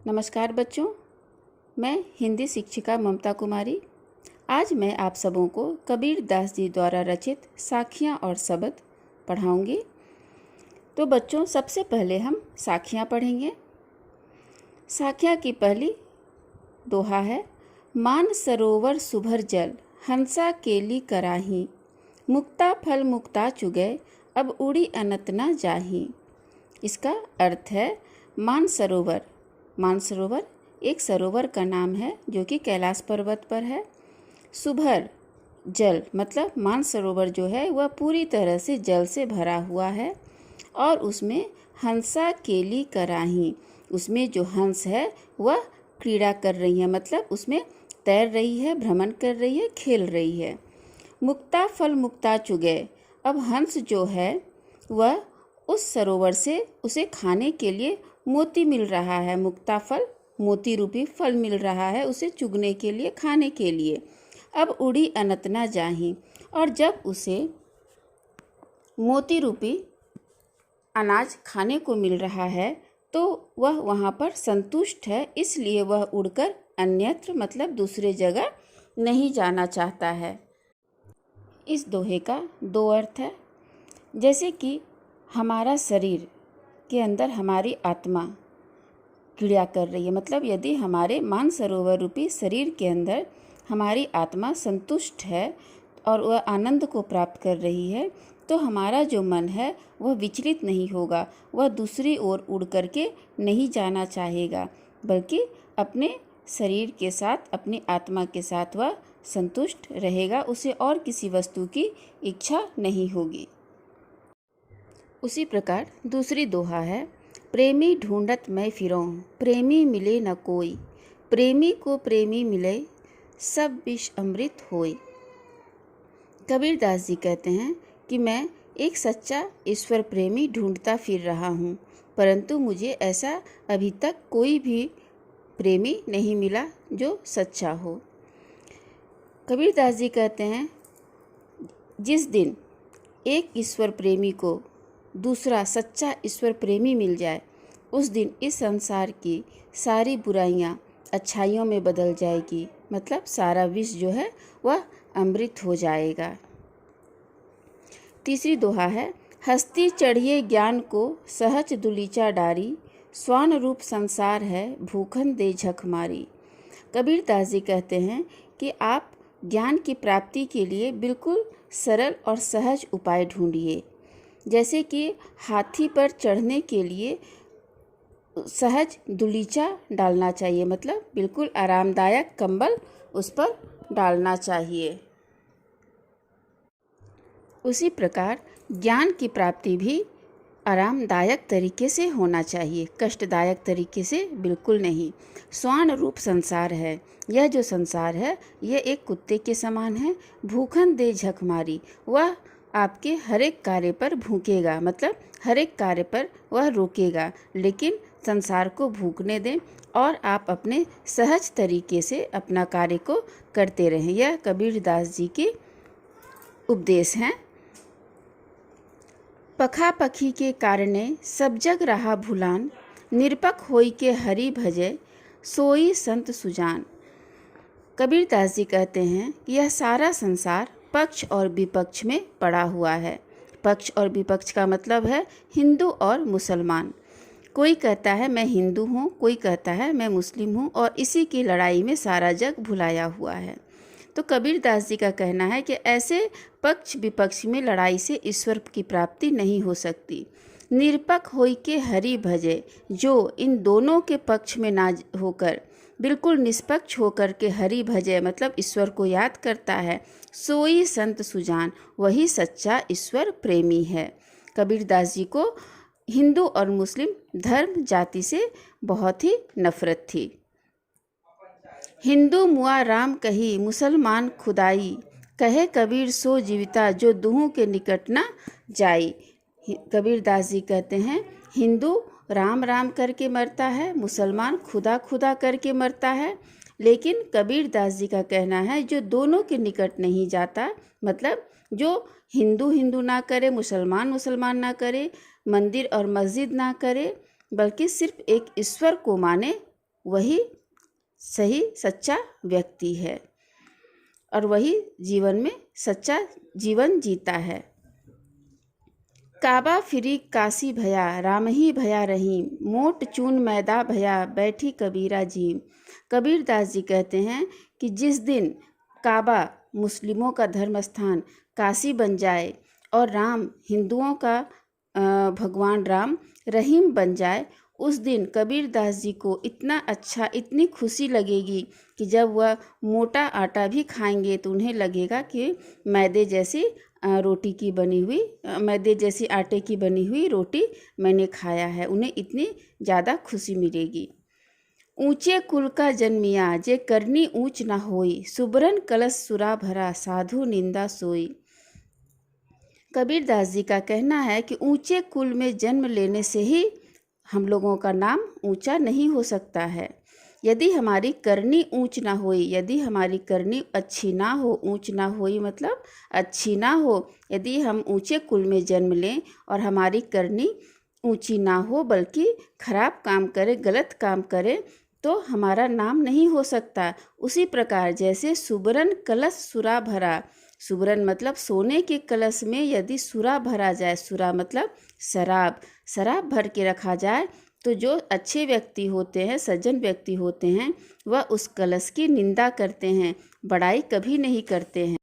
नमस्कार बच्चों, मैं हिंदी शिक्षिका ममता कुमारी। आज मैं आप सबों को कबीर दास जी द्वारा रचित साखियाँ और शब्द पढ़ाऊँगी। तो बच्चों, सबसे पहले हम साखियाँ पढ़ेंगे। साखियाँ की पहली दोहा है, मान सरोवर सुभर जल, हंसा केली कराही, मुक्ता फल मुक्ता चुगय, अब उड़ी अनत न जाही। इसका अर्थ है, मानसरोवर एक सरोवर का नाम है जो कि कैलाश पर्वत पर है। सुभर जल मतलब मानसरोवर जो है वह पूरी तरह से जल से भरा हुआ है और उसमें हंसा केली कराही, उसमें जो हंस है वह क्रीड़ा कर रही है, मतलब उसमें तैर रही है, भ्रमण कर रही है, खेल रही है। मुक्ता फल मुक्ता चुगय, अब हंस जो है वह उस सरोवर से उसे खाने के लिए मोती मिल रहा है। मुक्ता फल, मोती रूपी फल मिल रहा है उसे चुगने के लिए, खाने के लिए। अब उड़ी अनत न जाही, और जब उसे मोती रूपी अनाज खाने को मिल रहा है तो वह वहाँ पर संतुष्ट है, इसलिए वह उड़कर अन्यत्र मतलब दूसरे जगह नहीं जाना चाहता है। इस दोहे का दो अर्थ है। जैसे कि हमारा शरीर के अंदर हमारी आत्मा क्रिया कर रही है, मतलब यदि हमारे मानसरोवर रूपी शरीर के अंदर हमारी आत्मा संतुष्ट है और वह आनंद को प्राप्त कर रही है, तो हमारा जो मन है वह विचलित नहीं होगा, वह दूसरी ओर उड़ करके नहीं जाना चाहेगा, बल्कि अपने शरीर के साथ, अपनी आत्मा के साथ वह संतुष्ट रहेगा, उसे और किसी वस्तु की इच्छा नहीं होगी। उसी प्रकार दूसरी दोहा है, प्रेमी ढूंढत मैं फिरौं, प्रेमी मिले न कोई, प्रेमी को प्रेमी मिले, सब विष अमृत होय। कबीर दास जी कहते हैं कि मैं एक सच्चा ईश्वर प्रेमी ढूंढता फिर रहा हूँ, परंतु मुझे ऐसा अभी तक कोई भी प्रेमी नहीं मिला जो सच्चा हो। कबीर दास जी कहते हैं, जिस दिन एक ईश्वर प्रेमी को दूसरा सच्चा ईश्वर प्रेमी मिल जाए, उस दिन इस संसार की सारी बुराइयां अच्छाइयों में बदल जाएगी, मतलब सारा विष जो है वह अमृत हो जाएगा। तीसरी दोहा है, हस्ती चढ़िए ज्ञान को सहज दुलीचा डारी, स्वान रूप संसार है भूखन दे झक मारी। कबीर दास जी कहते हैं कि आप ज्ञान की प्राप्ति के लिए बिल्कुल सरल और सहज उपाय ढूंढिए। जैसे कि हाथी पर चढ़ने के लिए सहज दुलीचा डालना चाहिए, मतलब बिल्कुल आरामदायक कंबल उस पर डालना चाहिए। उसी प्रकार ज्ञान की प्राप्ति भी आरामदायक तरीके से होना चाहिए, कष्टदायक तरीके से बिल्कुल नहीं। स्वान रूप संसार है, यह जो संसार है यह एक कुत्ते के समान है। भूखन दे झक मारी, वह आपके हर एक कार्य पर भूकेगा, मतलब हर एक कार्य पर वह रोकेगा, लेकिन संसार को भूकने दें और आप अपने सहज तरीके से अपना कार्य को करते रहें। यह कबीर दास जी के उपदेश हैं। पखा पखी के कारणे सब जग रहा भुलान, निरपक होई के हरि भजे, सोई संत सुजान। कबीर दास जी कहते हैं कि यह सारा संसार पक्ष और विपक्ष में पड़ा हुआ है। पक्ष और विपक्ष का मतलब है हिंदू और मुसलमान। कोई कहता है मैं हिंदू हूँ, कोई कहता है मैं मुस्लिम हूँ, और इसी की लड़ाई में सारा जग भुलाया हुआ है। तो कबीर दास जी का कहना है कि ऐसे पक्ष विपक्ष में लड़ाई से ईश्वर की प्राप्ति नहीं हो सकती। निरपक होई के हरि भजे, जो इन दोनों के पक्ष में ना होकर बिल्कुल निष्पक्ष होकर के हरि भजे मतलब ईश्वर को याद करता है, सोई संत सुजान, वही सच्चा ईश्वर प्रेमी है। कबीर दास जी को हिंदू और मुस्लिम धर्म जाति से बहुत ही नफरत थी। हिंदू मुआ राम कही, मुसलमान खुदाई, कहे कबीर सो जीविता, जो दुहू के निकट न जाई। कबीर दास जी कहते हैं, हिंदू राम राम करके मरता है, मुसलमान खुदा खुदा करके मरता है, लेकिन कबीर दास जी का कहना है जो दोनों के निकट नहीं जाता, मतलब जो हिंदू हिंदू ना करे, मुसलमान मुसलमान ना करे, मंदिर और मस्जिद ना करे, बल्कि सिर्फ एक ईश्वर को माने, वही सही सच्चा व्यक्ति है और वही जीवन में सच्चा जीवन जीता है। काबा फिरी काशी भया, राम ही भया रहीम, मोट चून मैदा भया, बैठी कबीरा जीम। कबीर दास जी कहते हैं कि जिस दिन काबा मुस्लिमों का धर्म स्थान काशी बन जाए और राम हिंदुओं का भगवान राम रहीम बन जाए, उस दिन कबीर दास जी को इतना अच्छा, इतनी खुशी लगेगी कि जब वह मोटा आटा भी खाएंगे तो उन्हें लगेगा कि मैदे जैसी रोटी की बनी हुई, मैदे जैसी आटे की बनी हुई रोटी मैंने खाया है। उन्हें इतनी ज़्यादा खुशी मिलेगी। ऊंचे कुल का जन्मिया, जे करनी ऊंच ना होई, सुबरन कलश सुरा भरा, साधु निंदा सोई। कबीर दास जी का कहना है कि ऊंचे कुल में जन्म लेने से ही हम लोगों का नाम ऊंचा नहीं हो सकता है। यदि हमारी करनी ऊंच ना होई, यदि हमारी करनी अच्छी ना हो, ऊंच ना होई मतलब अच्छी ना हो, यदि हम ऊंचे कुल में जन्म लें और हमारी करनी ऊंची ना हो बल्कि खराब काम करे, गलत काम करे, तो हमारा नाम नहीं हो सकता। उसी प्रकार जैसे सुबरन कलश सुरा भरा, सुबरन मतलब सोने के कलश में यदि सुरा भरा जाए, सुरा मतलब शराब, शराब भर के रखा जाए तो जो अच्छे व्यक्ति होते हैं, सज्जन व्यक्ति होते हैं, वह उस कलश की निंदा करते हैं, बड़ाई कभी नहीं करते हैं।